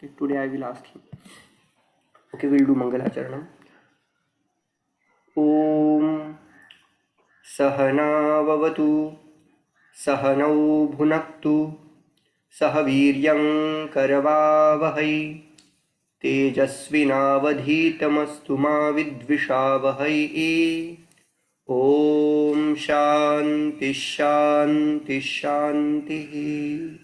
Okay, today I will ask him. Okay, we'll do Mangalacharanam. Om Sahanavavatu Sahanau Bhunaktu Sahaviryam Karavavahai Tejasvinavadhitamastu ma vidvishavahai. Om Shanti Shanti Shanti.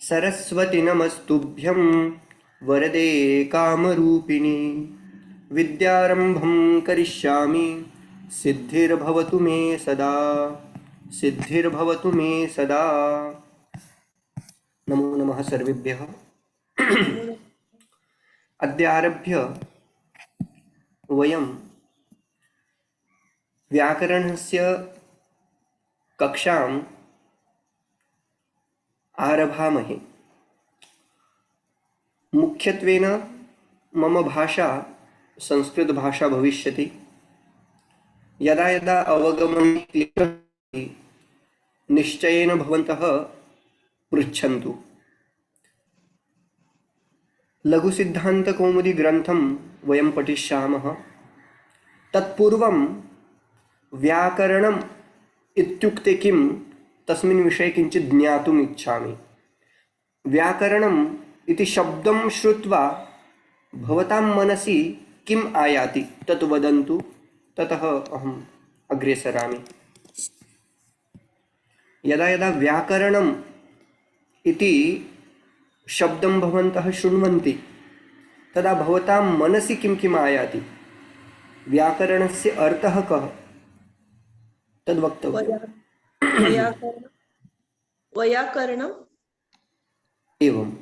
Saraswati नमस्तुभ्यं वरदे कामरूपिणी विद्यारंभं करिष्यामि सिद्धिर्भवतु मे सदा सिद्धिर्भवतु मे सदा। नमो नमः सर्वेभ्यः। अद्य आरभ्य वयं व्याकरणस्य कक्षाम् आरभामहे। मुख्यत्वेन मम भाषा संस्कृत भाषा भविष्यति। यदा यदा अवगमने क्लेशः भवति निश्चयेन भवन्तः पृच्छन्तु। लघुसिद्धान्तकौमुदी ग्रन्थं वयं पठिष्यामः। तत्पूर्वं व्याकरणम् इत्युक्ते किं तस्मिन् विषये किञ्चित् ज्ञातुम् इच्छामि। व्याकरणम् इति शब्दं श्रुत्वा भवतां मनसि किम् आयाति तत् वदन्तु, ततः अहम् अग्रे सरामि। यदा यदा व्याकरणम् इति शब्दं भवन्तः शृण्वन्ति तदा भवतां मनसि किं किम् आयाति, व्याकरणस्य अर्थः कः तद् वक्तव्यम्। वैयाकरणम् एवम्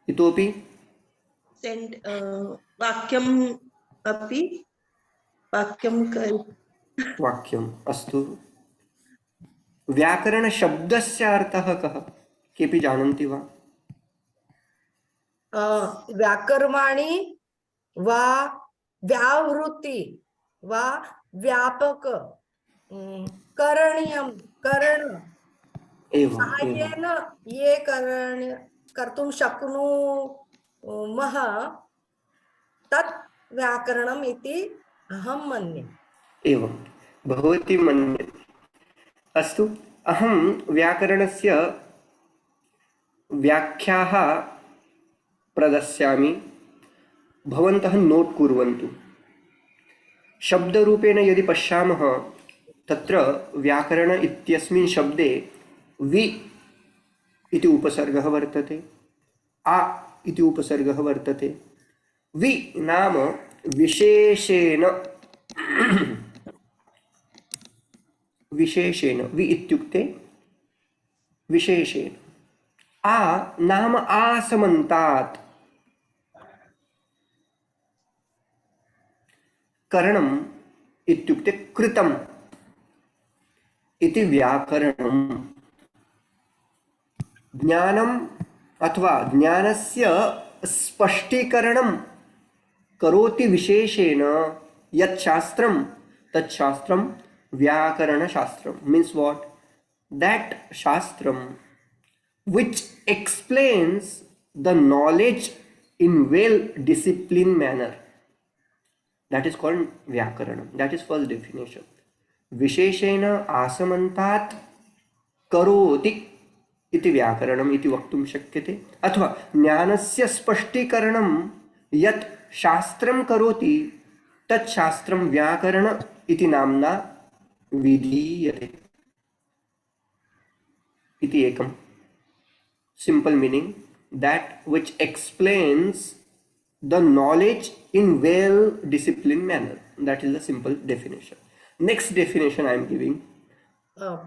इतोपि वाक्यम् अपि वाक्यम् अस्तु। व्याकरणशब्दस्य अर्थः कः केऽपि जानन्ति वा? व्याकर्माणि वा व्यावृत्ति वा व्यापक करणीयं करण साहाय्येन ये कर्तुं शक्नुमः तत् व्याकरणम् इति अहं मन्ये। एवं भवती मन्यते। अस्तु, अहं व्याकरणस्य व्याख्याः प्रदास्यामि, भवन्तः नोट् कुर्वन्तु। शब्दरूपेण यदि पश्यामः तत्र व्याकरण इत्यस्मिन् शब्दे वि इति उपसर्गः वर्तते, आ इति उपसर्गः वर्तते। वि नाम विशेषेण विशेषेण वि इत्युक्ते विशेषेण। आ नाम आसमन्तात्। करणम् इत्युक्ते कृतम् इति व्याकरणम्। ज्ञानम् अथवा ज्ञानस्य स्पष्टीकरणं करोति विशेषेण यत् शास्त्रं तत् शास्त्रं व्याकरणशास्त्रं। Means what? that shastram which explains the knowledge in well disciplined manner, that is called vyakaranam. That is first definition. Visheshena asamantat karoti इति व्याकरणम् इति वक्तुं शक्यते। अथवा ज्ञानस्य स्पष्टीकरणं यत् शास्त्रं करोति तत् शास्त्रं व्याकरण इति नाम्ना विधीयते इति एकं simple meaning, that which explains the knowledge in well disciplined manner. That is the simple definition. Next definition I am giving,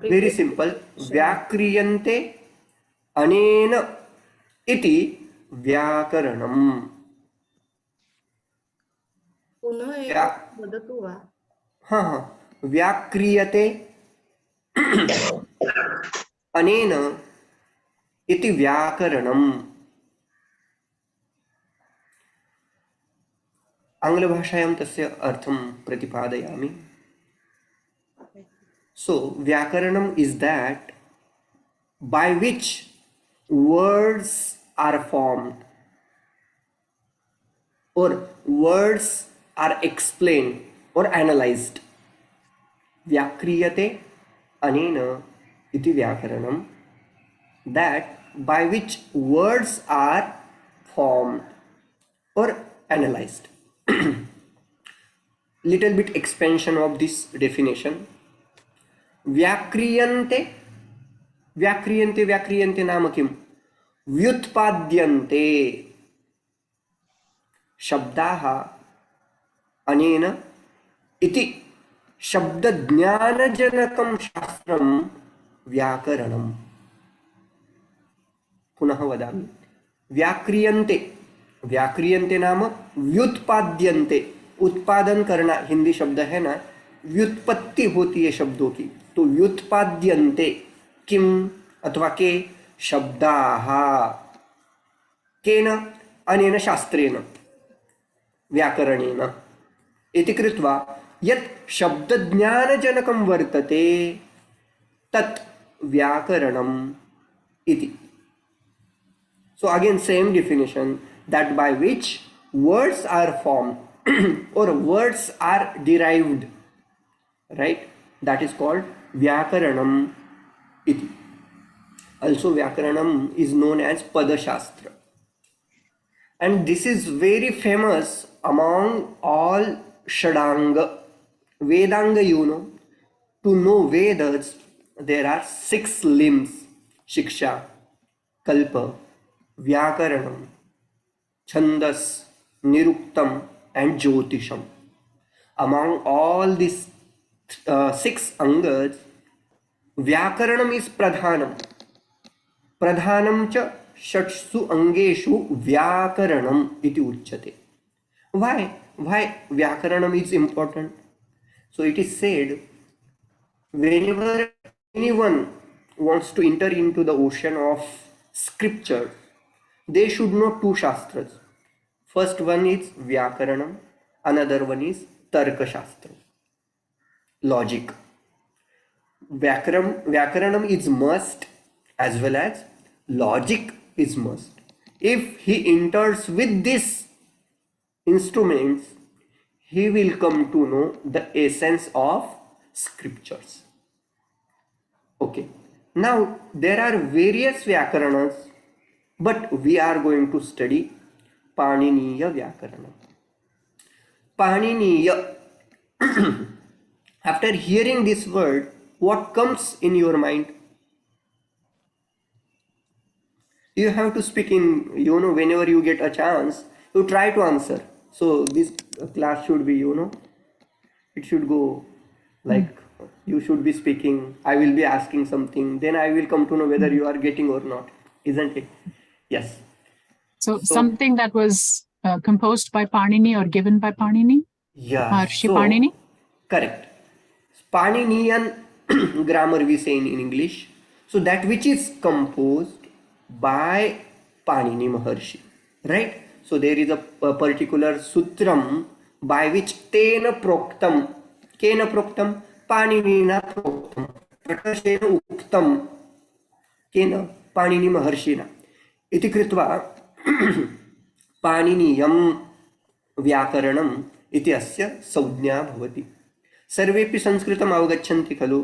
very simple. व्याक्रियन्ते अनेन इति व्याकरणम्। पुनः वदतु वा? हाँ, व्याक्रियते अनेन इति व्याकरणम्। आंग्लभाषायां तस्य अर्थं प्रतिपादयामि। So Vyakaranam is that by which words are formed or words are explained or analyzed. Vyakriyate anena iti vyakaranam, that by which words are formed or analyzed. Little bit expansion of this definition. व्याक्रियन्ते व्याक्रियन्ते व्याक्रियन्ते नाम किम? व्युत्पाद्यन्ते शब्दाः अनेन इति शब्दज्ञानजनकं शास्त्रं व्याकरणम्. पुनः वदामि. व्याक्रियन्ते, व्याक्रियन्ते नाम व्युत्पाद्यन्ते, उत्पादन करना हिंदी शब्द है ना, व्युत्पत्ति होती है शब्दों की. तो व्युत्पाद्यन्ते किम अथवा के शब्दाः केन अनेन शास्त्रेण व्याकरणेन इति कृत्वा यत् शब्दज्ञानजनकं वर्तते तत् व्याकरणम् इति. So again same definition, that by which words are formed or words are derived, right? That is called Vyakaranam iti. Also Vyakaranam is known as Padashastra. And this is very famous among all Shadanga. Vedanga, you know. To know Vedas, there are 6 limbs: Shiksha, Kalpa, Vyakaranam, Chandas, Niruktam and Jyotisham. Among all these 6 angas, Vyakaranam is Pradhanam. Pradhanam cha षट्सु अंगेषु व्याकरणम इति उच्यते. Why व्याकरणम is important? So it is said, whenever anyone wants to enter into the ocean of scripture, they should know 2 shastras. First one is Vyakaranam, another one is Tarka Shastra, logic. Vyakaranam is must as well as logic is must. If he enters with these instruments, he will come to know the essence of scriptures. Okay. Now there are various Vyakaranas, but we are going to study Paniniya Vyakaranam. Paniniya. After hearing this word, what comes in your mind? You have to speak in, whenever you get a chance, you try to answer. So this class should be, it should go like you should be speaking, I will be asking something, then I will come to know whether you are getting or not, isn't it? Yes. So something that was composed by Panini or given by Panini? Yeah. Maharshi Panini? Correct. Paninian grammar we say in English. So that which is composed by Panini Maharshi, right? So there is a particular sutram by which tena proktam, kena proktam, Paninina proktam, prakashena uktam, kena Panini Maharshina. Iti kritva Paniniyam Vyakaranam iti asya संज्ञा भवति. सर्वेपि संस्कृतम् अवगच्छन्ति खलु?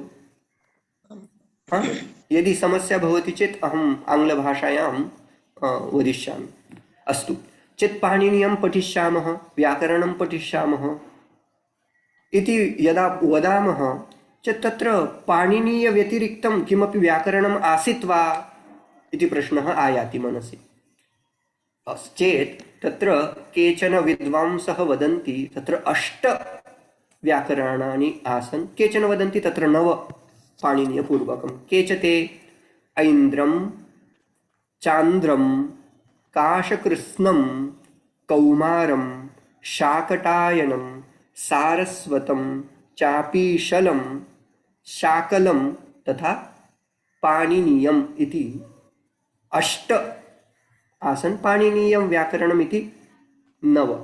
यदि समस्या भवति चेत् अहम् आङ्ग्लभाषायां वदिष्यामि. अस्तु. चेत् पाणिनीयं पठिष्यामः, व्याकरणं पठिष्यामः इति यदा वदामः चेत् तत्र पाणिनीयव्यतिरिक्तं किमपि व्याकरणम् आसीत् वा इति प्रश्नः आयाति मनसि. चेत् तत्र केचन विद्वांसः वदन्ति तत्र 8 व्याकरणानि आसन्, केचन वदन्ति तत्र 9 पाणिनीयपूर्वकं. केचते ऐन्द्रं, चान्द्रं, काशकृत्स्नं, कौमारं, शाकटायनं, सारस्वतं, चापीशलं, शाकलं तथा पाणिनीयम् इति 8 आसन्. पाणिनीयं व्याकरणम् इति 9.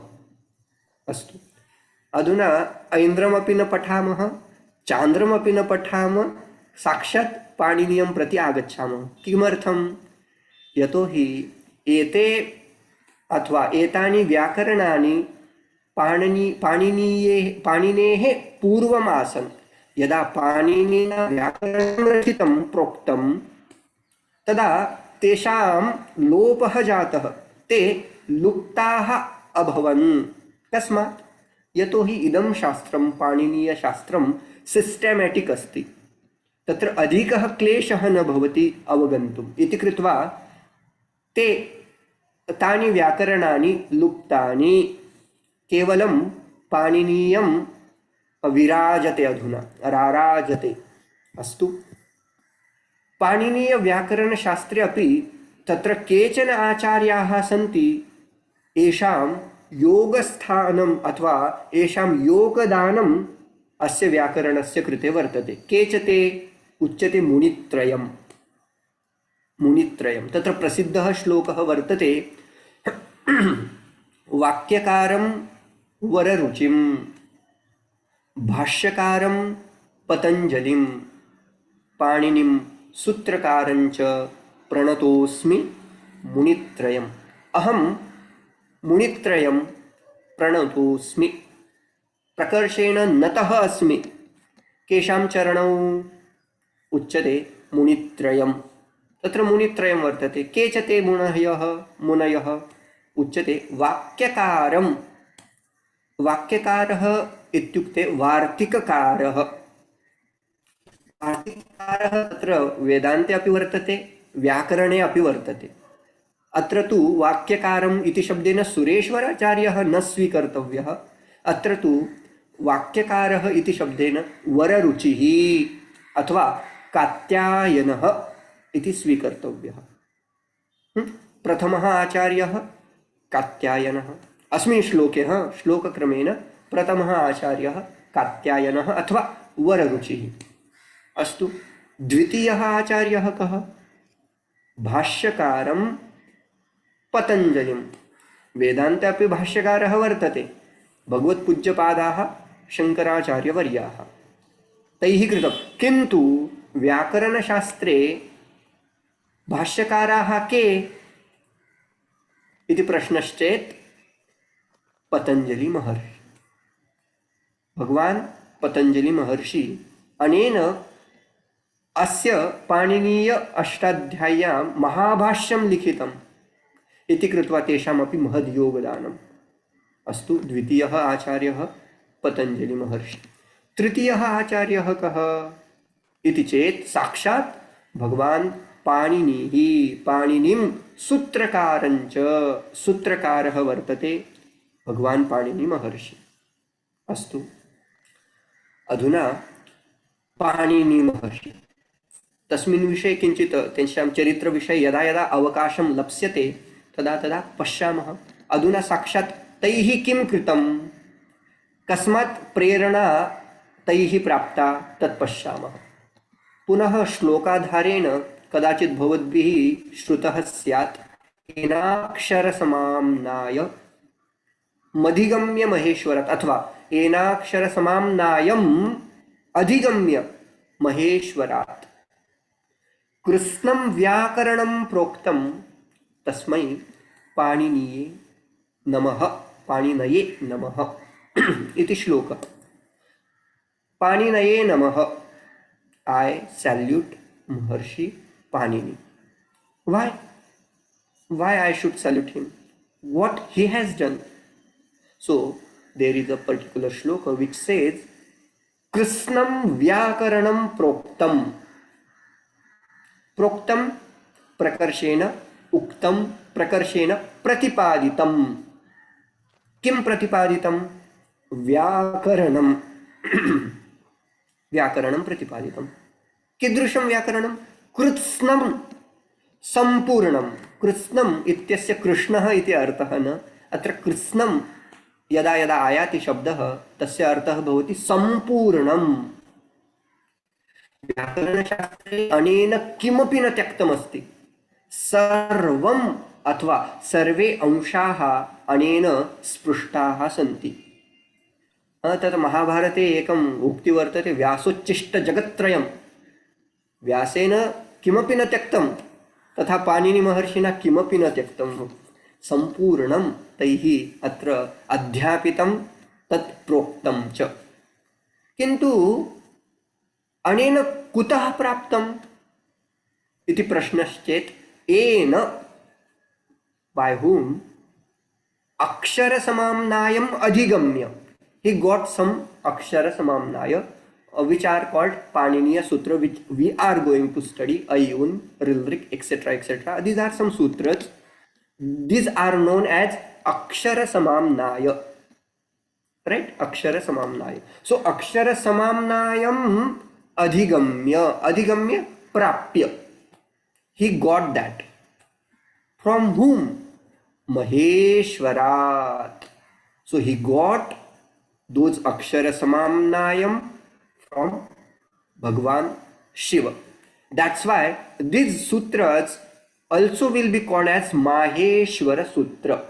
अस्तु. अधुना ऐन्द्रमपि न पठामः, चान्द्रमपि न पठामः, साक्षात् पाणिनीयं प्रति आगच्छामः. किमर्थं? यतोहि एते अथवा एतानि व्याकरणानि पाणिनेः पूर्वम् आसन्। यदा पाणिनिना व्याकरणं रचितं प्रोक्तं तदा तेषां लोपः जातः, ते लुप्ताः अभवन्। तस्मात् यतोहि इदं शास्त्रं पाणिनीयशास्त्रं सिस्टेमेटिक् अस्ति, तत्र अधिकः क्लेशः न भवति अवगन्तुम् इति कृत्वा ते तानि व्याकरणानि लुप्तानि, केवलं पाणिनीयं विराजते, अधुना राराजते। अस्तु, पाणिनीयव्याकरणशास्त्रे अपि तत्र केचन आचार्याः सन्ति, येषां योगस्थानम् अथवा येषां योगदानम् अस्य व्याकरणस्य कृते वर्तते। के च ते उच्यते मुनित्रयम्। मुनित्रयम् तत्र प्रसिद्धः श्लोकः वर्तते, वाक्यकारं वररुचिं, भाष्यकारं पतञ्जलिं, पाणिनिं सूत्रकारञ्च प्रणतोऽस्मि मुनित्रयम्। अहं मुनित्रयं प्रणतोऽस्मि, प्रकर्षेण नतः अस्मि। केषां चरणौ उच्यते मुनित्रयम्। तत्र मुनित्रयं वर्तते। के च ते मुनयः उच्यते वाक्यकारं। वाक्यकारः इत्युक्ते वार्तिककारः। वार्तिककारः तत्र वेदान्ते अपि वर्तते, व्याकरणे अपि वर्तते। अत्र तु वाक्यकारम् इति शब्देन सुरेश्वराचार्यः न स्वीकर्तव्यः। अत्र तु वाक्यकारः इति शब्देन वररुचिः अथवा कात्यायनः इति स्वीकर्तव्यः। प्रथमः आचार्यः कात्यायनः। अस्मिन् श्लोके श्लोकक्रमेण प्रथमः आचार्यः कात्यायनः अथवा वररुचिः। अस्तु, द्वितीयः आचार्यः कः? भाष्यकारं पतञ्जलिं। वेदान्ते अपि भाष्यकारः वर्तते, भगवत्पूज्यपादाः शङ्कराचार्यवर्याः, तैः कृतं। किन्तु व्याकरणशास्त्रे भाष्यकाराः के इति प्रश्नश्चेत् पतञ्जलि महर्षि। भगवान् पतञ्जलि महर्षि अनेन अस्य पाणिनीय अष्टाध्याय्यां महाभाष्यं लिखितम् इति कृत्वा तेषामपि महद् योगदानम्। अस्तु, द्वितीयः आचार्यः पतञ्जलि महर्षि। तृतीयः आचार्यः कः इति चेत् साक्षात् भगवान् पाणिनिः। पाणिनिं सूत्रकारञ्च, सूत्रकारः वर्तते भगवान् पाणिनि महर्षि। अस्तु, अधुना पाणिनि महर्षि तस्मिन् विषये किञ्चित् तेषां चरित्रविषये यदा यदा अवकाशं लप्स्यते तदा तदा पश्यामः। अधुना साक्षात् तैः किं कृतं, कस्मात् प्रेरणा तैः प्राप्ता तत् पश्यामः। पुनः श्लोकाधारेण कदाचित् भवद्भिः श्रुतः स्यात्, एनाक्षरसमाम्नाय मधिगम्य महेश्वरात्, अथवा एनाक्षरसमाम्नायम् अधिगम्य महेश्वरात् कृत्स्नं व्याकरणं प्रोक्तं तस्मै पाणिनीये नमः, पाणिनये नमः इति श्लोकः। पाणिनये नमः, I salute Maharshi Panini. Why? Why I should salute him? What he has done? So there is a particular shloka which says, Krishnam Vyakaranam Proktam. Proktam prakarshena, uktam prakarshena, pratipaditam. Kim pratipaditam? Vyakaranam. व्याकरणं प्रतिपादितं। कीदृशं व्याकरणं? कृत्स्नं सम्पूर्णं। कृत्स्नम् इत्यस्य कृष्णः इति अर्थः न, अत्र कृत्स्नं यदा यदा आयाति शब्दः तस्य अर्थः भवति सम्पूर्णं। व्याकरणशास्त्रे अनेन किमपि न त्यक्तमस्ति, सर्वम् अथवा सर्वे अंशाः अनेन स्पृष्टाः सन्ति। तत् महाभारते एकम् उक्ति वर्तते, व्यासोच्छिष्ट जगत्त्रयम्। व्यासेन किमपि न त्यक्तं, तथा पाणिनिमहर्षिणा किमपि न त्यक्तं, सम्पूर्णं तैः अत्र अध्यापितं तत् प्रोक्तं च। किन्तु अनेन कुतः प्राप्तम् इति प्रश्नश्चेत् येन, by whom, अक्षर समाम्नायम अधिगम्य, he got some अक्षर समाम्नाय which are called Paniniya Sutra, which we are going to study, Ayun, Rilrik, etc. etc. These are some sutras. These are known as Akshara Samamnaya. Right? Akshara Samamnaya. So Akshara Samamnayam Adhigamya. Adhigamya Prapya. He got that. From whom? Maheshwarat. So he got those Akshara Samamnayam from Bhagwan Shiva. That's why these sutras also will be called as Maheshwara Sutra.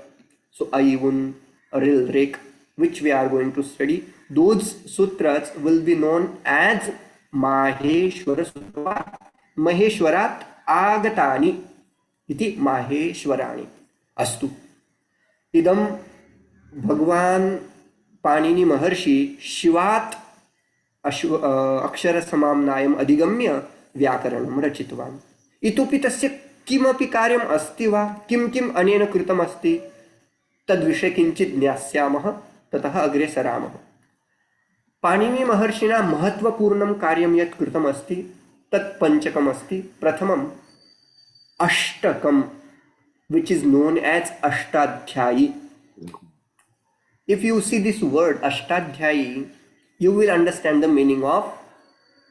So Ayun, Rilrik, which we are going to study, those sutras will be known as Maheshwara Sutra. Maheshwarat Agatani iti Maheshwarani. Astu. Idam Bhagwan Panini Maharshi Shivat अक्षर समाम्नायम अधिगम्य व्याकरणं रचितवान्। इतोपि तस्य किमपि कार्यम् अस्ति वा, किं किम् अनेन कृतम् अस्ति, तद्विषये किञ्चित् ज्ञास्यामः, ततः अग्रे सरामः। पाणिनि महर्षिणा महत्वपूर्णं कार्यं यत् कृतम् अस्ति तत् पञ्चकम् अस्ति। प्रथमम् ashtakam, which is known as Ashtadhyayi. If you see this word Ashtadhyayi, you will understand the meaning of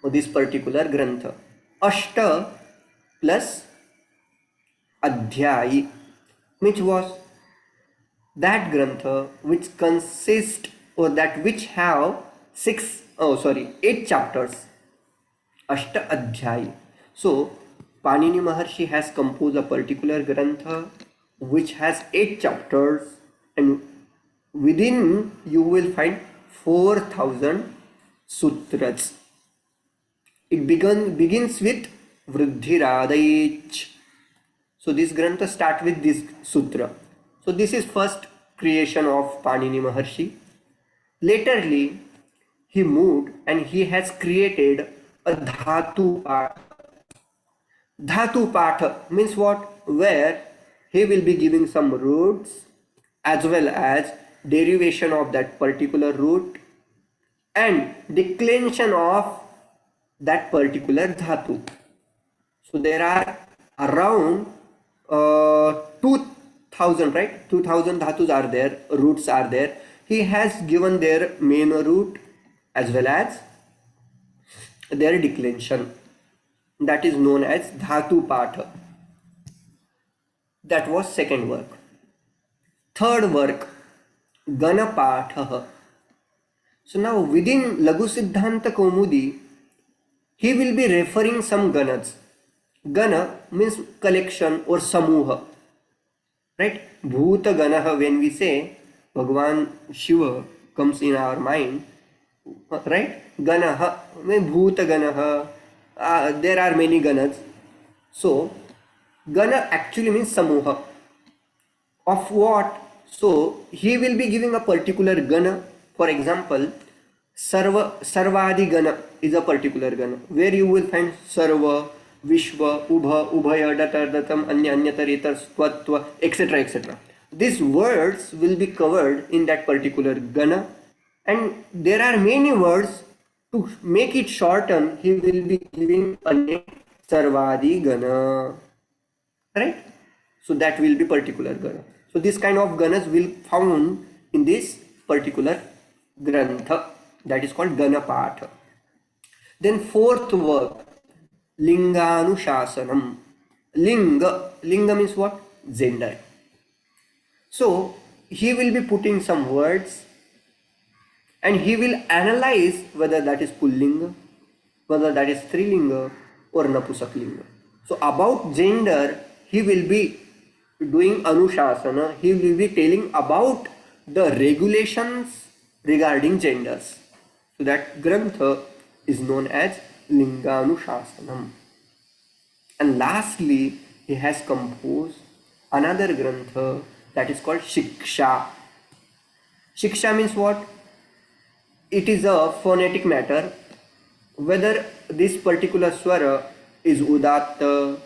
this particular grantha. Ashta plus Adhyayi, which was that grantha which consists, or that which have 8 chapters. Ashta Adhyayi. So Panini Maharshi has composed a particular grantha which has 8 chapters, and within you will find 4,000 sutras. It begins with Vruddhiradayich. So this grantha starts with this sutra. So this is first creation of Panini Maharshi. Laterly, he moved and he has created a Dhatu Patha. Dhatu Patha means what? Where he will be giving some roots as well as derivation of that particular root and declension of that particular dhatu. So there are around 2000, right? 2000 dhatus are there, roots are there. He has given their main root as well as their declension. That is known as Dhatu Patha. That was second work. Third work, Ganapatha. So now within Laghu Siddhanta Kaumudi, he will be referring some ganas. Gana means collection or samuha. Right? Bhuta Ganaha, when we say Bhagwan Shiva comes in our mind, right? Ganaha, Bhuta Ganaha, there are many ganas. So Gana actually means samuha. Of what? So he will be giving a particular gana. For example, Sarvadi Gana is a particular gana where you will find Sarva, Vishwa, Ubha, Ubhaya, Datar, Datam, Anya, Anyataritar, Swatva, etc. etc. These words will be covered in that particular gana, and there are many words. To make it shorten, he will be giving a name Sarvadi Gana. Right? So that will be particular gana. So this kind of ganas will found in this particular grantha, that is called Ganapatha. Then fourth work, Linganuशासनम. Linga means what? Gender. So he will be putting some words and he will analyze whether that is Pullinga, whether that is Strilinga or Napusaklinga. So about gender, he will be doing Anushasana, he will be telling about the regulations regarding genders. So that grantha is known as Linganuशासनam. And lastly, he has composed another grantha that is called Shiksha. Shiksha means what? It is a phonetic matter whether this particular swara is udatta,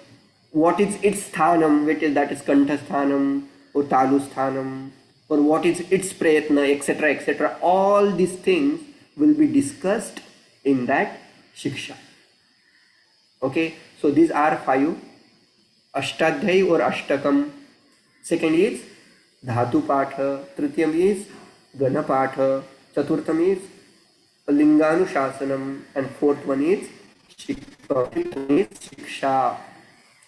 what is its sthanam, that is kantha sthanam or talu sthanam, or what is its prayatna, etc., etc. All these things will be discussed in that shiksha. Okay, so these are 5: ashtadhyay or ashtakam. Second is dhatu patha. Tritiyam is gana patha. Chaturtham is linganuशासनम, and fourth one is shiksha.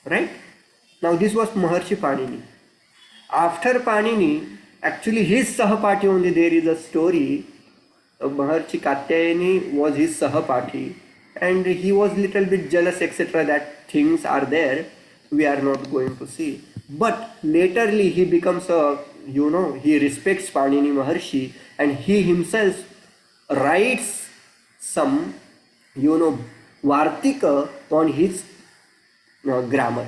Right? Now this was Maharshi Panini. After Panini, actually his Sahapati only, there is a story. Maharshi Katyayani was his Sahapati and he was little bit jealous, etc. That things are there, we are not going to see. But laterly he becomes he respects Panini Maharshi and he himself writes some, Vartika on his grammar.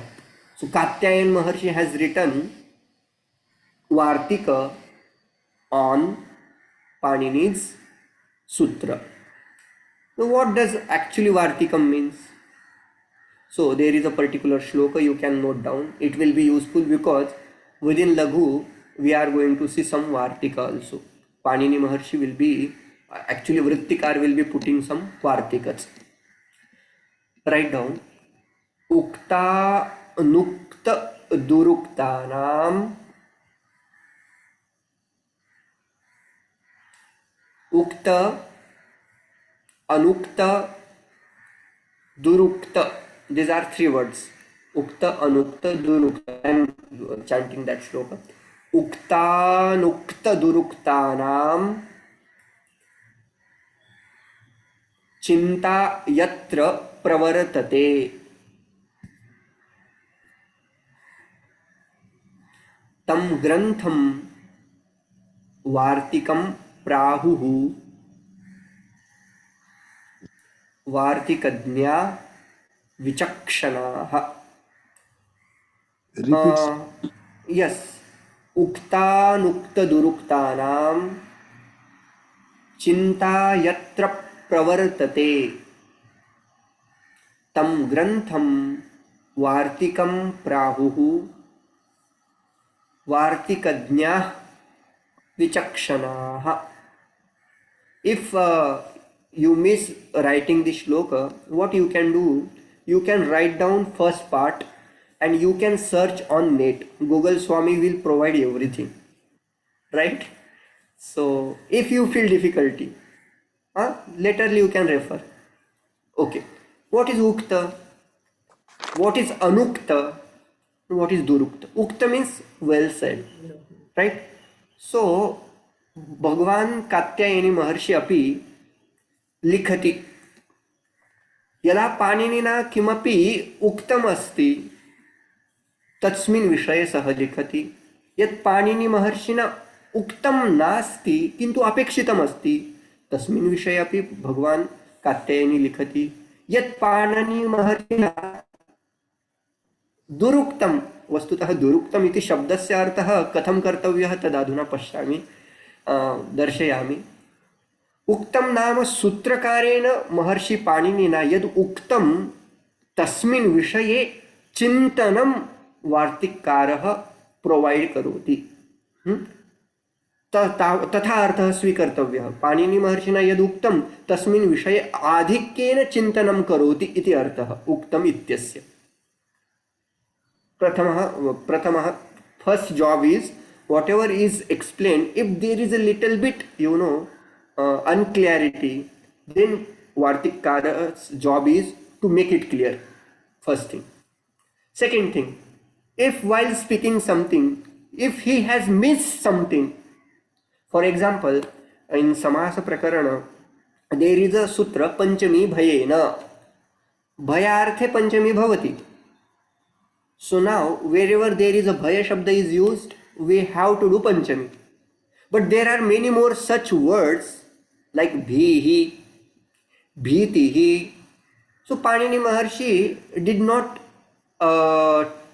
So Katyayan Maharshi has written Vartika on Panini's Sutra. Now what does actually Vartikam means? So there is a particular shloka you can note down. It will be useful because within Laghu we are going to see some Vartika also. Panini Maharshi will be, actually Vrittikar will be putting some Vartikas. Write down. Ukta nukta duruktanam ukta anukta durukta. These are 3 words. Ukta anukta durukta. I am chanting that shloka. Ukta nukta duruktanam चिंता यत्र प्रवर्तते तम ग्रंथम वार्तिकम प्राहुः वार्तिकज्ञा विचक्षणाः. Yes, उक्तानुक्तदुरुक्तानां चिंता यत्र प्रवर्तते तम ग्रंथम वार्तिकम प्राहुः वार्तिकज्ञाः विचक्षणाः. If you miss writing this shloka, what you can do, you can write down first part and you can search on net. Google Swami will provide everything, right? So if you feel difficulty, laterly you can refer. Okay, what is ukta, what is anukta, what is durukta? Ukta means well said, right? So Bhagwan Katyayani Maharshi api लिखति यदा पाणिनिना किमपि उक्तम अस्ति तस्मिन् विषये सः लिखति. यत् पाणिनि महर्षिणा उक्तं नास्ति किन्तु अपेक्षितम् अस्ति तस्मिन् विषये अपि भगवान् कात्यायनी लिखति. यत् पाणिनि महर्षिणा दुरुक्तं, वस्तुतः दुरुक्तम् इति शब्दस्य अर्थः कथं कर्तव्यः तदधुना पश्यामि, दर्शयामि. उक्तं नाम सूत्रकारेण महर्षि पाणिनिना यद् उक्तं तस्मिन् विषये चिन्तनं वार्तिककारः प्रोवाइड करोति. तथा अर्थः स्वीकर्तव्यः. पाणिनि महर्षिणा यद् उक्तं तस्मिन् विषये आधिक्येन चिन्तनं करोति इति अर्थः उक्तम् इत्यस्य. प्रथमः first job is whatever is explained, if there is a little bit unclarity, then Vartikara's job is to make it clear. First thing. Second thing, if while speaking something, if he has missed something, for example, in Samasa Prakarana, there is a sutra Panchami Bhayena. Bhayarthe Panchami Bhavati. So now, wherever there is a Bhaya Shabda is used, we have to do Panchami. But there are many more such words like bhihi, bhitihi. So Panini Maharshi did not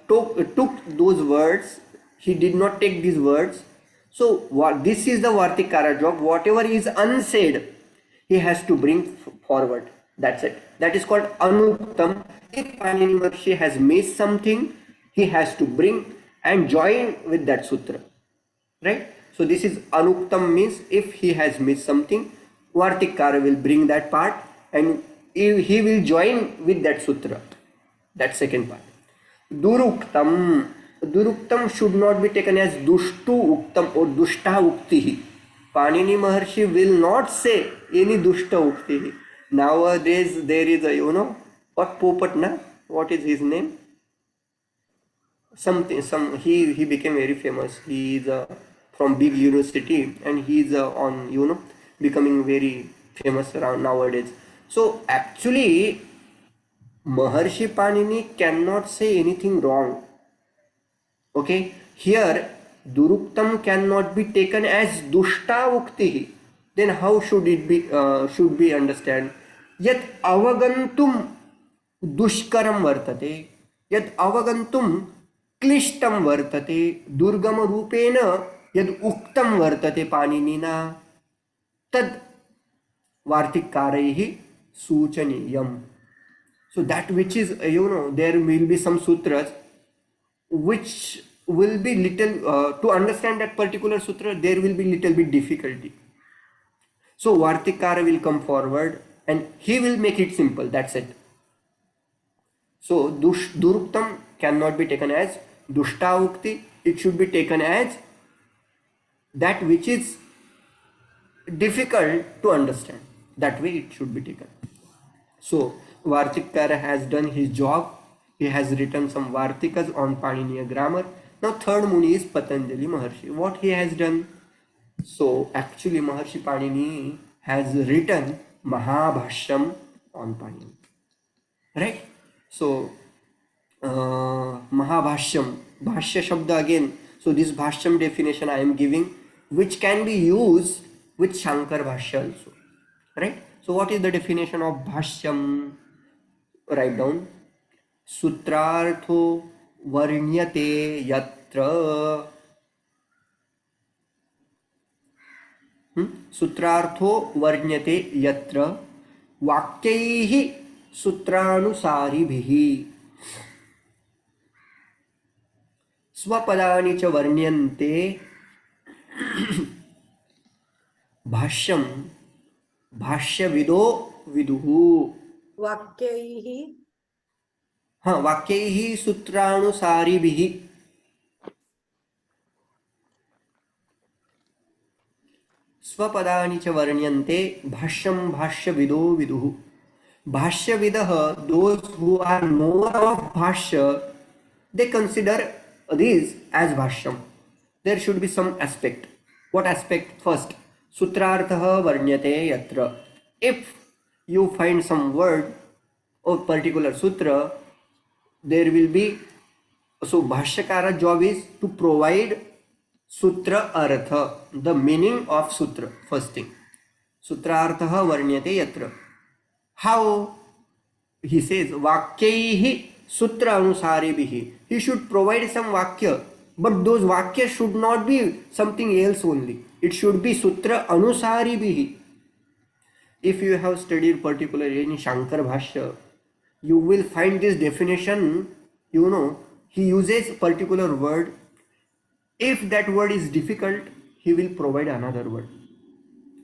took those words, he did not take these words. So what, this is the Vartikara job. Whatever is unsaid, he has to bring forward. That's it. That is called Anuktam. If Panini Maharshi has missed something, he has to bring and join with that sutra. Right? So this is Anuktam, means if he has missed something, Vartikara will bring that part and he will join with that sutra. That second part. Duruktam. Duruktam should not be taken as Dushtu Uktam or Dushta Uktihi. Panini Maharshi will not say any Dushta Uktihi. Nowadays there is a, what Popat, na? What is his name? He became very famous. He is from big university and he is on, becoming very famous around nowadays. So actually, Maharshi Panini cannot say anything wrong. Okay, here Duruktam cannot be taken as Dushta Uktihi. Then how should it be? Should we understand? Yat avagantum dushkaram vartate, yat avagantum klishtam vartate, durgama rupena yad uktam vartate paninina, tad vartikaraihi suchaniyam. So that which is, there will be some sutras which will be little, to understand that particular sutra, there will be little bit difficulty. So Vartikara will come forward and he will make it simple. That's it. So Duruktam cannot be taken as Dushta Ukti. It should be taken as that which is difficult to understand. That way it should be taken. So Vartikara has done his job. He has written some Vartikas on Paniniya grammar. Now third Muni is Patanjali Maharshi. What he has done? So actually Maharshi Panini has written Mahabhashyam on Panini. Right? So Mahabhashyam, Bhashya Shabda again. So this Bhashyam definition I am giving, which can be used with Shankar Bhashya also. Right? So what is the definition of Bhashyam? Write down. Sutrartho varnyate yatra. Sutrartho varnyate yatra vakyaihi sutranusaribhihi swapadani cha varnyante bhashyam bhashyavido viduhu. वाक्यैः हाँ, वाक्यैः सूत्रानुसारिभिः स्वपदानि च वर्ण्यन्ते भाष्यं भाष्यविदो विदुः. Bhashyavidah, those who are knower of Bhashya, they consider these as Bhashyam. There should be some aspect. What aspect? First, Sutrartha varnyate yatra. If you find some word of particular sutra, there will be, so Bhashyakara job is to provide sutra artha, the meaning of sutra. First thing, Sutrartha varnyate yatra. How? He says vakyaihi sutra anusaribihi. He should provide some vakya, but those vakya should not be something else only. It should be sutra anusaribihi. If you have studied particularly in Shankar Bhashya, you will find this definition, he uses particular word. If that word is difficult, he will provide another word.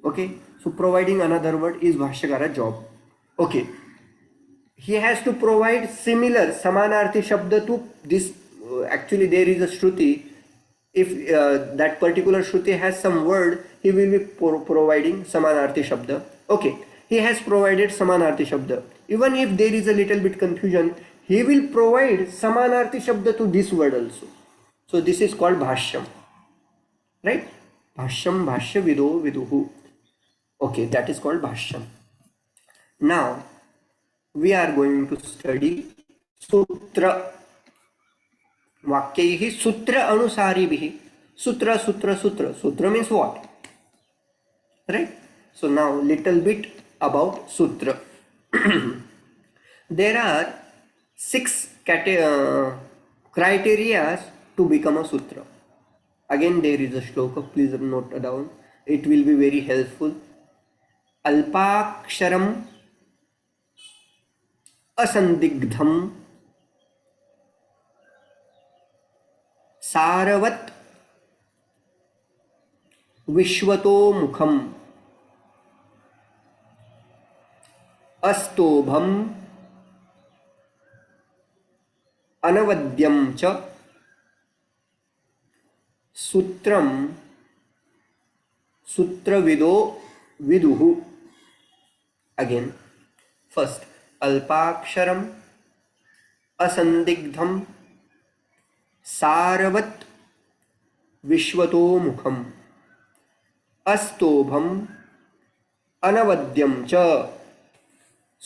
Okay, so providing another word is Bhashyakara job. Okay, he has to provide similar Samanarthi Shabda to this. Actually, there is a Shruti. If that particular Shruti has some word, he will be providing Samanarthi Shabda. Okay, he has provided Samanarthi Shabda. Even if there is a little bit confusion, he will provide Samanarthi Shabda to this word also. So this is called Bhashyam. Right? Bhashyam Bhashya Vido Viduhu. Okay, that is called Bhashyam. Now, we are going to study Sutra. Vakyaihi Sutra Anusaribihi. Sutra, Sutra, Sutra. Sutra means what? Right? So now, little bit about Sutra. There are 6 criteria to become a sutra. Again, there is a shloka, please note down. It will be very helpful. Alpaksharam asandigdham सारवत विश्वतो मुखम अस्तोभम अनवद्यम च सूत्रम सूत्रविदो विदुः. Again first अल्पाक्षरम असंदिग्धम सारवत विश्वतो मुखम अस्तोभम अनवद्यम च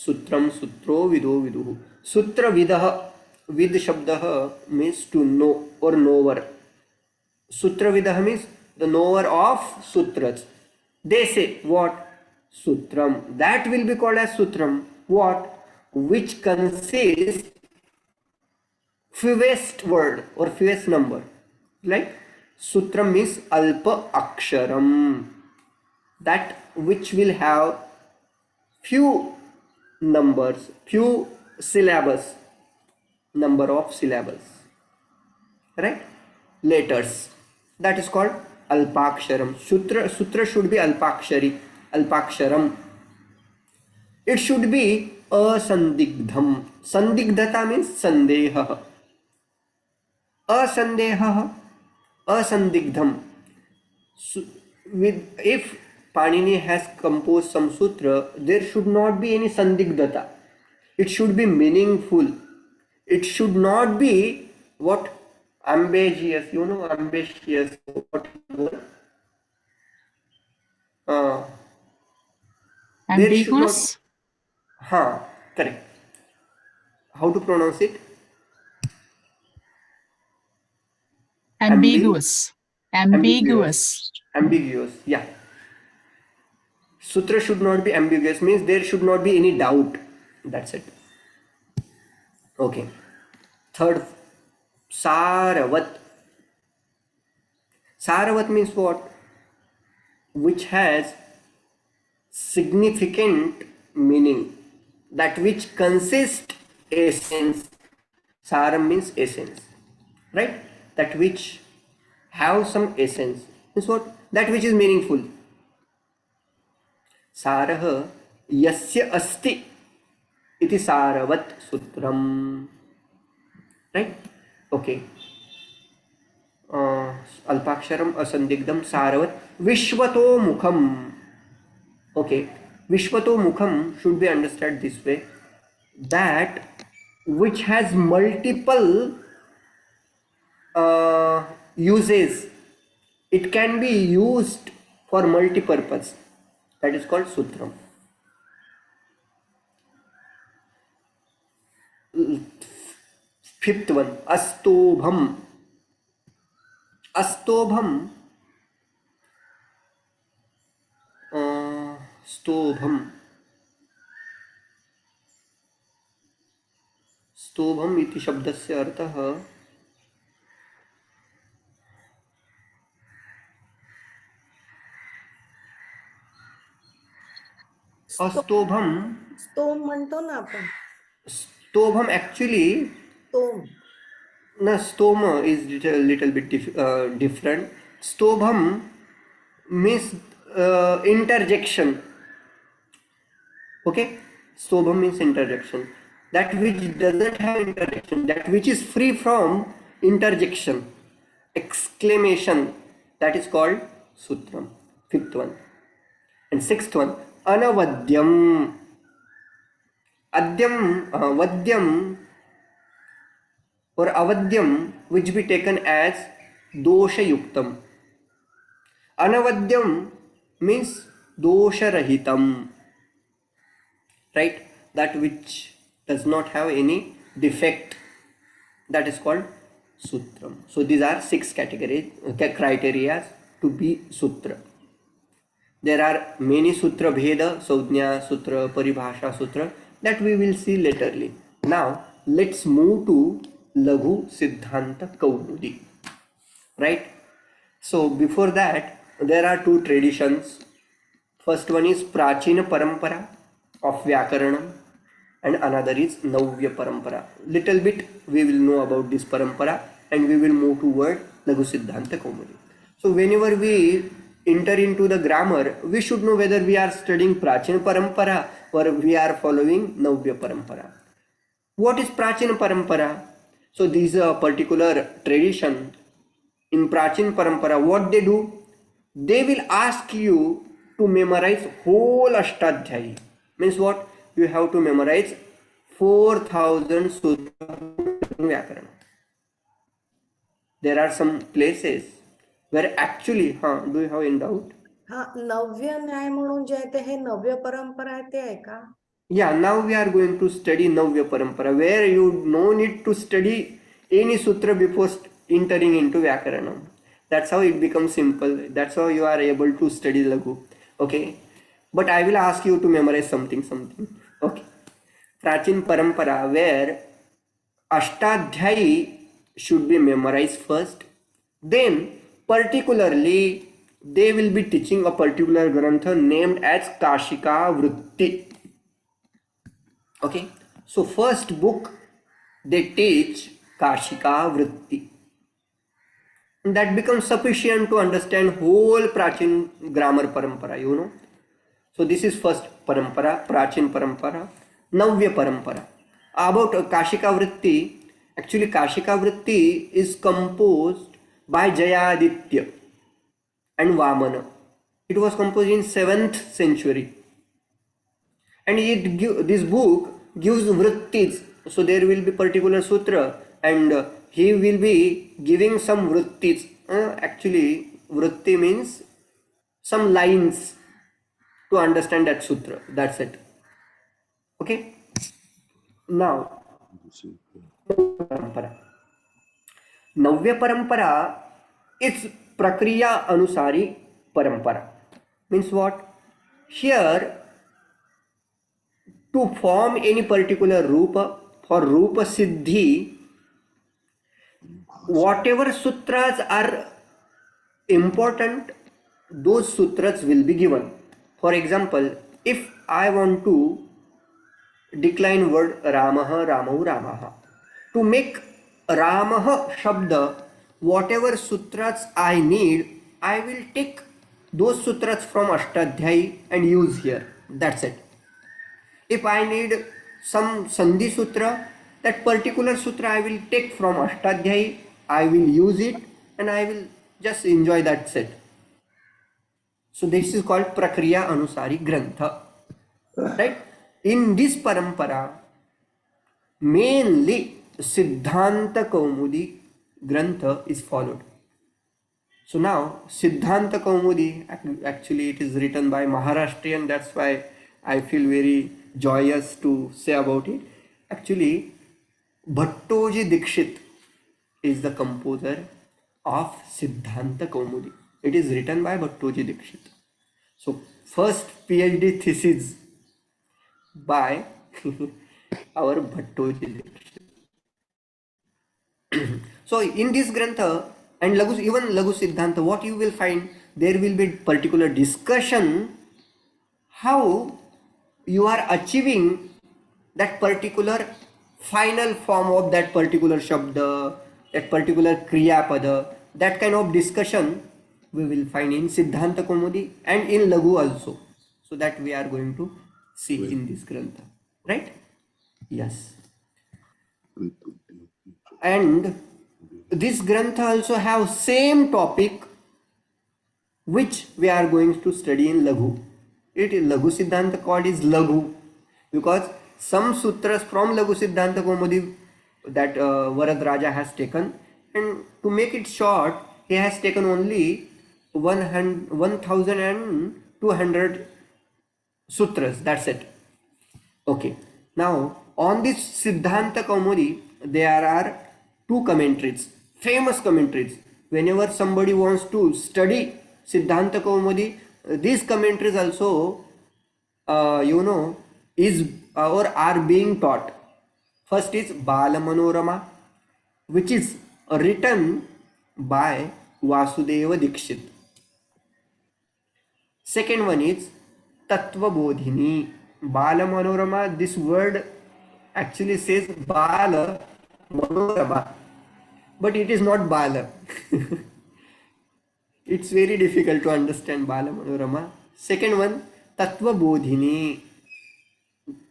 सूत्रम सूत्रो विदो विदुः. सूत्रविदः, with शब्दः means to know or knower. Sutravidah means the knower of sutras. They say what? Sutram. That will be called as sutram. What? Which consists fewest word or fewest number. Like sutram means alpa aksharam, that which will have few numbers, few syllables, number of syllables, right? Letters. That is called alpaksharam. Sutra should be alpakshari, alpaksharam. It should be asandigdham. Sandigdhata means sandeha. Asandeha, asandigdham. If Panini has composed some sutra, there should not be any sandigdhata. It should be meaningful. It should not be what? Ambiguous. You know, ambiguous. What? Ambiguous? Correct. How to pronounce it? Ambiguous. Ambiguous. Ambiguous, yeah. Sutra should not be ambiguous, means there should not be any doubt. That's it. Okay. Third, Saravat. Saravat means what? Which has significant meaning. That which consists essence. Saram means essence. Right? That which have some essence. Means what? That which is meaningful. Sarah yasya asti iti saravat sutram. Right? Okay. Alpaksharam asandigdam saravat vishwato mukham. Okay. Vishwato mukham should be understood this way, that which has multiple uses. It can be used for multi-purpose. That is called sutram. Fifth one, astobham. Astobham. Stobham. स्तोभम इति शब्दस्य अर्थः अस्तोभम. स्तोम म्हणतो ना आपण. स्तोभम actually स्तोम. no, stoma is little bit different. Stobham means interjection. Okay, stobham means interjection. That which doesn't have interjection, that which is free from interjection, exclamation, that is called sutram. Fifth one. And sixth one, anavadyam. Adyam, vadyam or avadyam, which be taken as dosha yuktam. Anavadyam means dosha rahitam, right? That which does not have any defect, that is called sutram. So these are 6 categories, criteria to be sutra. There are many sutra, bheda, saudhnya sutra, paribhasha sutra, that we will see laterly. Now let's move to Laghu Siddhanta Kaumudi. Right? So before that, there are two traditions. First one is Prachina Parampara of Vyakaranam, and another is Navya Parampara. Little bit we will know about this Parampara, and we will move toward Laghu Siddhanta Kaumudi. So whenever we enter into the grammar, we should know whether we are studying Prachina Parampara or we are following Navya Parampara. What is Prachina Parampara? So this is a particular tradition. In Prachin Parampara, what they do? They will ask you to memorize whole Ashtadhyayi. Means what? You have to memorize 4,000 sutras in Vyakarana. There are some places where actually, do you have any doubt? हा नव्य न्याय म्हणून जे आहे ते हे नव्य परंपरा आहे ते आहे का? Yeah, now we are going to study Navya Parampara, where you no need to study any sutra before entering into Vyakaranam. That's how it becomes simple. That's how you are able to study Laghu. Okay. But I will ask you to memorize something. Okay. Prachin Parampara, where Ashtadhyayi should be memorized first. Then, particularly, they will be teaching a particular grantha named as Kashika Vritti. Okay, so first book they teach Kashika Vritti. That becomes sufficient to understand whole Prachin grammar parampara, you know. So this is first parampara, Prachin parampara, Navya parampara. About Kashika Vritti, actually Kashika Vritti is composed by Jayaditya and Vamana. It was composed in 7th century. And this book gives vrittis. So there will be particular sutra, and he will be giving some vrittis. Actually, vritti means some lines to understand that sutra. That's it. Okay. Now, parampara. Navya parampara is prakriya anusari parampara. Means what? Here, to form any particular rupa, for rupa siddhi, whatever sutras are important, those sutras will be given. For example, if I want to decline word Ramaha, Ramau, Ramaha, to make Ramaha Shabda, whatever sutras I need, I will take those sutras from Ashtadhyayi and use here. That's it. If I need some Sandhi Sutra, that particular sutra I will take from Ashtadhyayi, I will use it, and I will just enjoy that set. So this is called Prakriya Anusari Grantha. Right? In this parampara, mainly Siddhanta Kaumudi Grantha is followed. So now Siddhanta Kaumudi, actually it is written by Maharashtrian, that's why I feel very joyous to say about it. Actually, Bhattoji Dikshit is the composer of Siddhanta Kaumudi. It is written by Bhattoji Dikshit. So first PhD thesis by our Bhattoji Dikshit. So in this Grantha and even Laghu Siddhanta, what you will find, there will be particular discussion how you are achieving that particular final form of that particular shabda, that particular kriya pada. That kind of discussion we will find in Siddhanta Kaumudi and in Laghu also. So that we are going to see in this grantha, right? Yes. And this grantha also have same topic which we are going to study in Laghu. It is Laghu Siddhanta called is Laghu because some sutras from Laghu Siddhanta Kaumudi that Varad Raja has taken, and to make it short, he has taken only 1,200 sutras. That's it. Okay. Now on this Siddhanta Kaumudi, there are two commentaries, famous commentaries. Whenever somebody wants to study Siddhanta Kaumudi, these commentaries also, is or are being taught. First is Bala Manorama, which is written by Vasudeva Dikshit. Second one is Tattva Bodhini. Bala Manorama, this word actually says Bala Manorama, but it is not Bala. It's very difficult to understand Bala Manorama. Second one, Tattva Bodhini.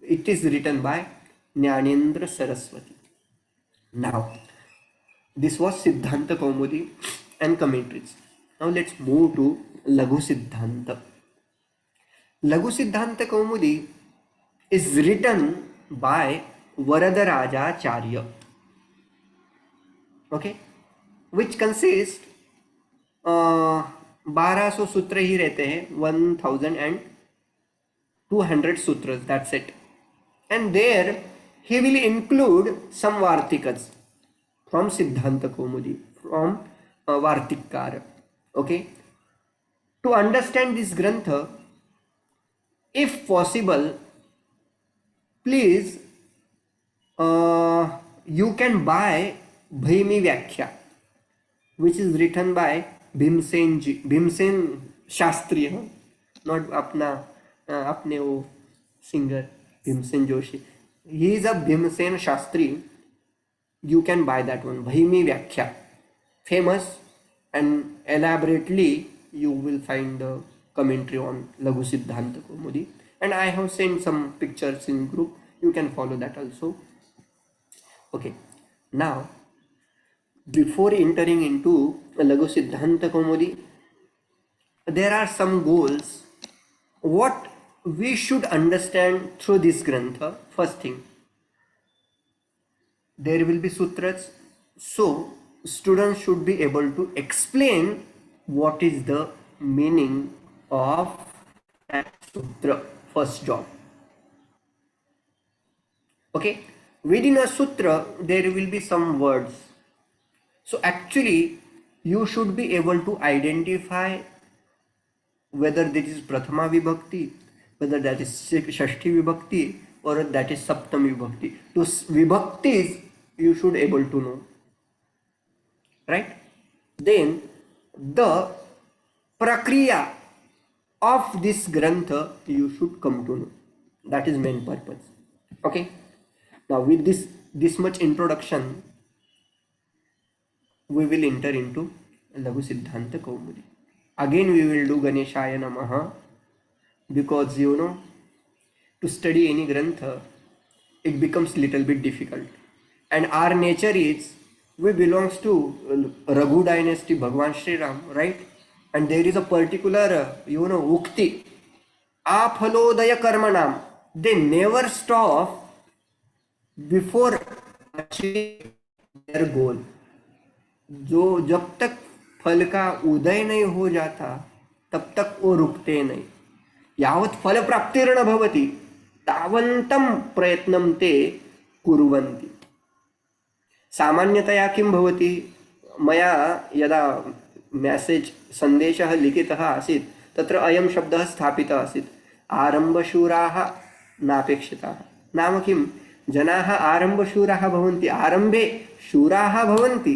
It is written by Jnanendra Saraswati. Now, this was Siddhanta Kaumudi and commentaries. Now let's move to Laghu Siddhanta. Laghu Siddhanta Kaumudi is written by Varadarajacharya. Okay, which consists 1200 सूत्र ही रहते हैं, 1200 sutras, that's it. And there he will include some Vartikas from Siddhanta Kaumudi, from Vartikara. Okay, to understand this grantha, if possible, please you can buy Bhaimi Vyakhya, which is written by Bhimsen ji, Bhimsen Shastri, not apne wo singer Bhimsen Joshi. He is a Bhimsen Shastri. You can buy that one, Bhaimi Vyakhya, famous, and elaborately you will find the commentary on Laghu Siddhanta Kaumudi, and I have sent some pictures in group. You can follow that also. Okay, now before entering into Laghu Siddhanta Kaumudi, there are some goals what we should understand through this grantha. First thing, there will be sutras, so students should be able to explain what is the meaning of that sutra. First job. Okay, within a sutra there will be some words, so actually you should be able to identify whether that is Prathama Vibhakti, whether that is Shashti Vibhakti, or that is Saptami Vibhakti. Those Vibhaktis you should able to know, right? Then the prakriya of this grantha you should come to know. That is main purpose. Okay, now with this much introduction, we will enter into Laghu Siddhanta Kaumudi. Again we will do Ganeshaya Namaha, because to study any grantha it becomes little bit difficult, and our nature is we belongs to Raghu dynasty, Bhagwan Shri Ram, right? And there is a particular ukti, aphalodaya karmanam, they never stop before achieving their goal. जो जब तक फल का उदय नहीं हो जाता तब तक वो रुकते नहीं. यावत् फल प्राप्तिर्न भवति तावन्तं प्रयत्नं ते कुर्वन्ति. सामान्यतया किं भवति, मया यदा मेसेज सन्देशः लिखितः आसीत् तत्र अयं शब्दः स्थापितः आसीत्, आरम्भशूराः नापेक्षिताः. नाम किं, जनाः आरम्भशूराः भवन्ति, आरम्भे शूराः भवन्ति,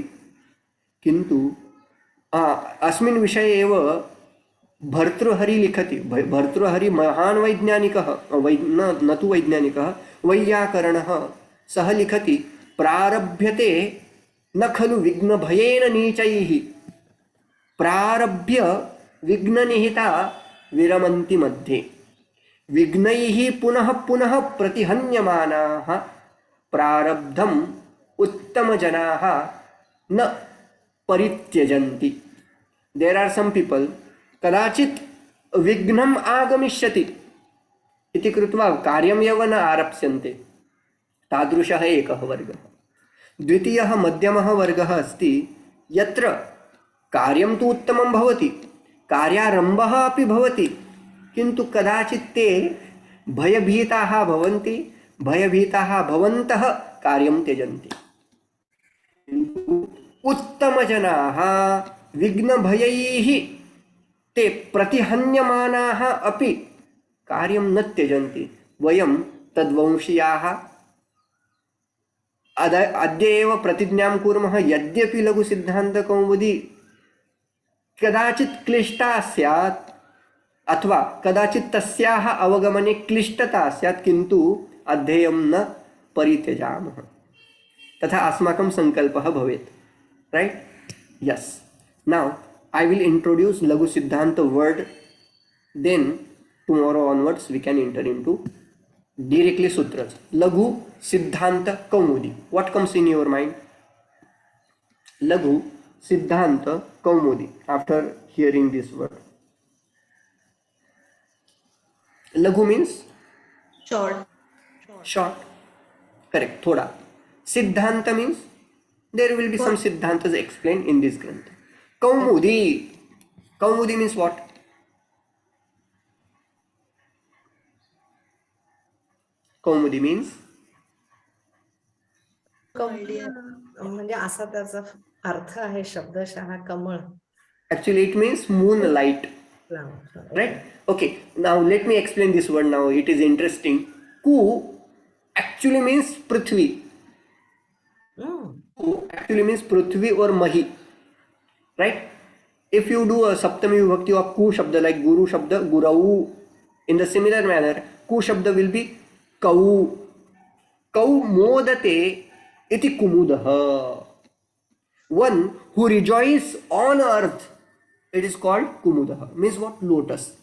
किन्तु अस्मिन् विषये एव भर्तृहरि लिखति. भर्तृहरि महान् वैज्ञानिकः, न तु वैज्ञानिकः, वैयाकरणः. सः लिखति, प्रारभ्यते न खलु विघ्नभयेन नीचैः, प्रारभ्य विघ्ननिहिता विरमन्ति मध्ये, विघ्नैः पुनः पुनः प्रतिहन्यमानाः प्रारब्धम् उत्तमजनाः न परित्यजन्ति. There are some people, कदाचित् विघ्नम् आगमिष्यति इति कृत्वा कार्यम् एव न आरप्स्यन्ते. तादृशः एकः वर्गः. द्वितीयः मध्यमः वर्गः अस्ति, यत्र कार्यं तु उत्तमं भवति, कार्यारम्भः अपि भवति, किन्तु कदाचित् ते भयभीताः भवन्ति, भयभीताः भवन्तः कार्यं त्यजन्ति. उत्तमजनाः विघ्नभयैः ते प्रतिहन्यमानाः अपि कार्यं न त्यजन्ति. वयं तद्वंशीयाः अद्य एव प्रतिज्ञां कुर्मः यद्यपि लघुसिद्धान्तकौमुदी कदाचित् क्लिष्टा स्यात् अथवा कदाचित् तस्याः अवगमने क्लिष्टता स्यात् किन्तु अध्ययं न परित्यजामः तथा अस्माकं सङ्कल्पः भवेत् right yes now I will introduce Laghu Siddhanta word, then tomorrow onwards we can enter into directly sutras. Laghu Siddhanta Kaumudi. What comes in your mind? Laghu Siddhanta Kaumudi. After hearing this word, Laghu means Short. short. Correct. Thoda. Siddhanta means there will be some Siddhantas explained in this Grantha. Kaumudi. Kaumudi means what? Kaumudi means म्हणजे असा त्याचा अर्थ आहे शब्दशः कमळ. actually it means moonlight. Right? Okay. Now let me explain this word now. It is interesting. Ku actually means Prithvi. Ku actually means Prithvi or Mahi. Right? If you do a Saptami Vibhakti of Ku Shabda like Guru Shabda, Gurau, in the similar manner, Ku Shabda will be Kau. Kau modate iti kumudaha. One who rejoices on earth, it is called kumudaha. Means what? Lotus.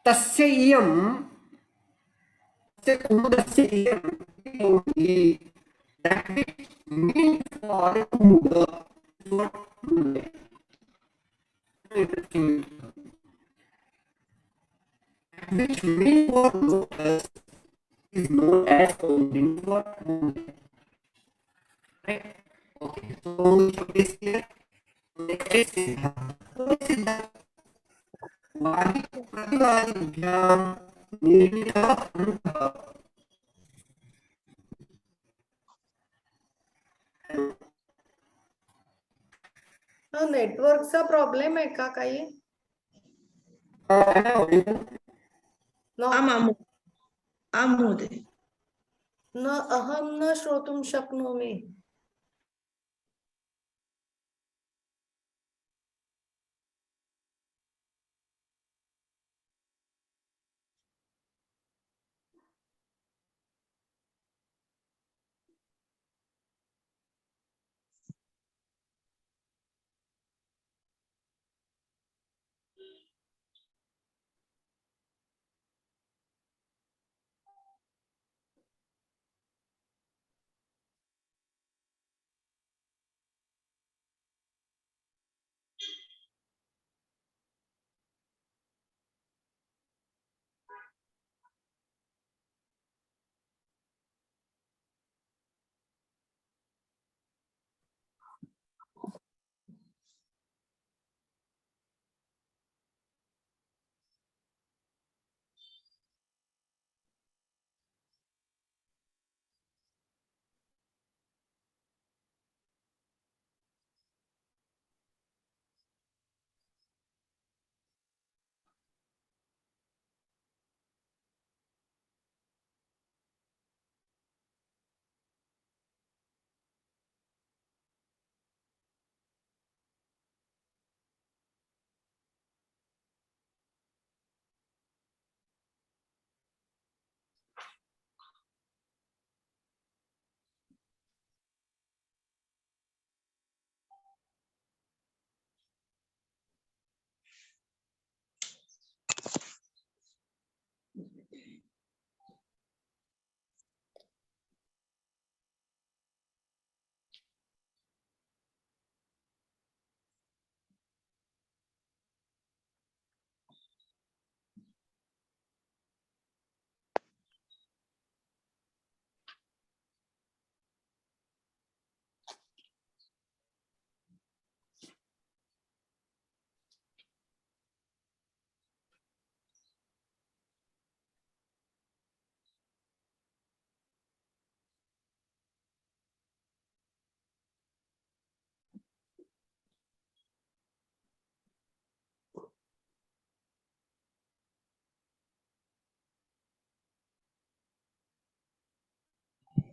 Tasya iyam, tasya kumudasya iyam, that which means for kumuda is what? Moonlight. Interesting. That which means for lotus is known as founding for moonlight. Right? Okay, so this here. Next is Siddhanta. Vadi Prativadibhyam Nirmita Anta. नेटवर्कचा problem आहे का काही? आम् आम् आम् महोदय. न अहं न श्रोतुं शक्नोमि.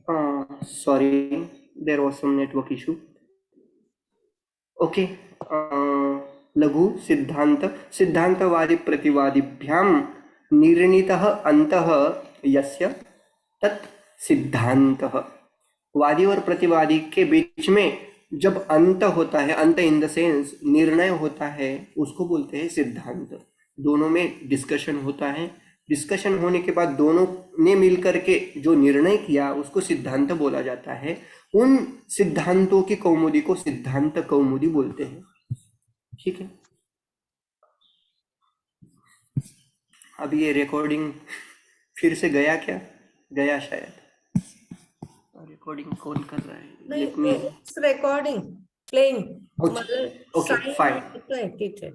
Sorry, there was some network issue. Okay. लघु सिद्धांत सिद्धांतवादी प्रतिवादिभ्याम निर्णीतः अंतः यस्य तत् सिद्धांतः। वादी और प्रतिवादी के बीच में जब अंत होता है, अंत इन द सेंस निर्णय होता है, उसको बोलते हैं सिद्धांत। दोनों में डिस्कशन होता है, डिस्कशन होने के बाद दोनों ने मिलकर के जो निर्णय किया उसको सिद्धांत बोला जाता है। उन सिद्धांतों की कौमुदी को सिद्धांत कौमुदी बोलते हैं। ठीक है, अब ये रिकॉर्डिंग फिर से गया क्या? गया शायद। रिकॉर्डिंग कौन कर रहा है? Let me- it's recording playing Okay, fine. तिथे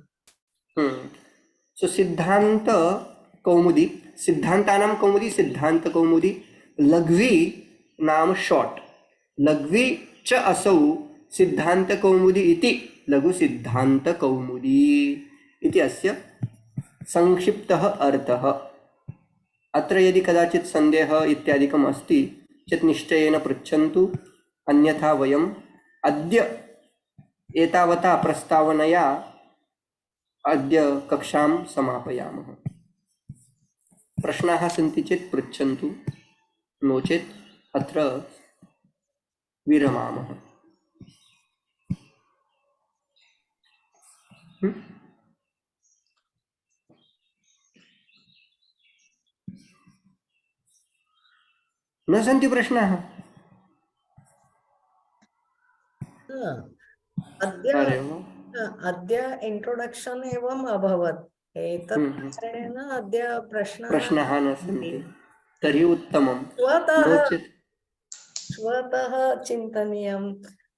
सो सिद्धांत कौमुदी, सिद्धांतानां कौमुदी, सिद्धांत कौमुदी, लघ्वी नाम शॉर्ट, लघ्वी च असौ सिद्धांत कौमुदी इति लघु सिद्धांत कौमुदी इति अस्य संक्षिप्तः अर्थः। अत्र यदि कदाचित् संदेहः इत्यादिकम् अस्ति चेत् निश्चयेन पृच्छन्तु, अन्यथा वयम् अद्य एतावता प्रस्तावनया अद्य कक्षां समापयामः। प्रश्नाः सन्ति चेत् पृच्छन्तु, नो चेत् अत्र विरमामः। न सन्ति प्रश्नाः? अद्य अरे वाह। अद्य इंट्रोडक्शन एवम् अभवत्, एतत् अद्य प्रश्नाः न सन्ति, तर्हि उत्तमं। स्वतः नो चेत् स्वतः चिन्तनीयं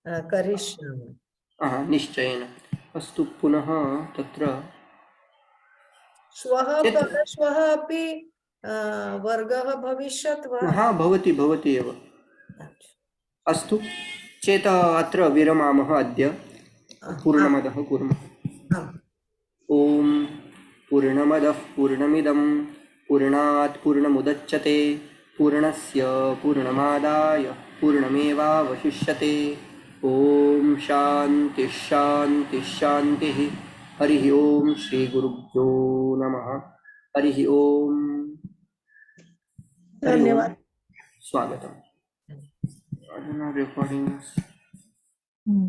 करिष्यामि। निश्चयेन। अस्तु, पुनः तत्र श्वः यत्- परश्वः अपि वर्गः भविष्यत् वा? हाँ, भवति एव। अस्तु चेत् अत्र विरमामः, अद्य पूर्णमदः कुर्मः। आम्। ॐ पूर्णमदः पूर्णमिदं पूर्णात् पूर्णमुदच्यते पूर्णस्य पूर्णमादाय पूर्णमेवावशिष्यते। ॐ शान्ति शान्ति शान्तिः। हरिः ॐ श्री गुरुभ्यो नमः। हरिः ॐ। धन्यवाद। स्वागतम्। अधुना रेकॉर्डिंग।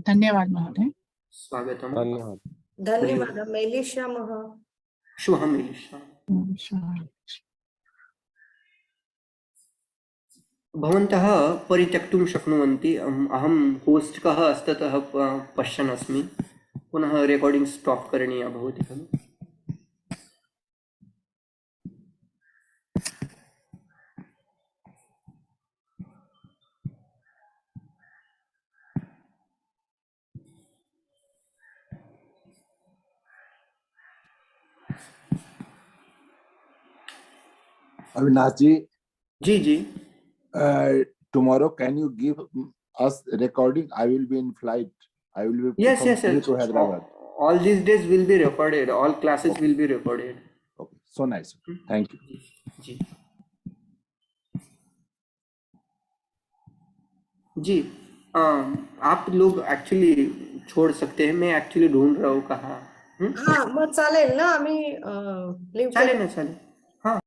धन्यवाद महोदय। स्वागतम्। धन्यवाद। धन्यवादः। मेलिष्यामः। श्वः मिलिष्यामः। भवन्तः परित्यक्तुं शक्नुवन्ति। अहं होस्ट् कः अस्ति पश्यन् अस्मि। पुनः रेकॉर्डिंग स्टॉप करणीया भवति खलु। अविनाश जी, जी tomorrow can you give us recording? I will be in flight. I will be yes to Hyderabad. all these days will be recorded, all classes will be recorded. Okay, so nice. Thank you. जी जी आप लोग actually छोड़ सकते हैं, मैं actually ढूंढ रहा हूँ कहाँ। मग चालेल ना, आम्ही चालेल ना, चालेल।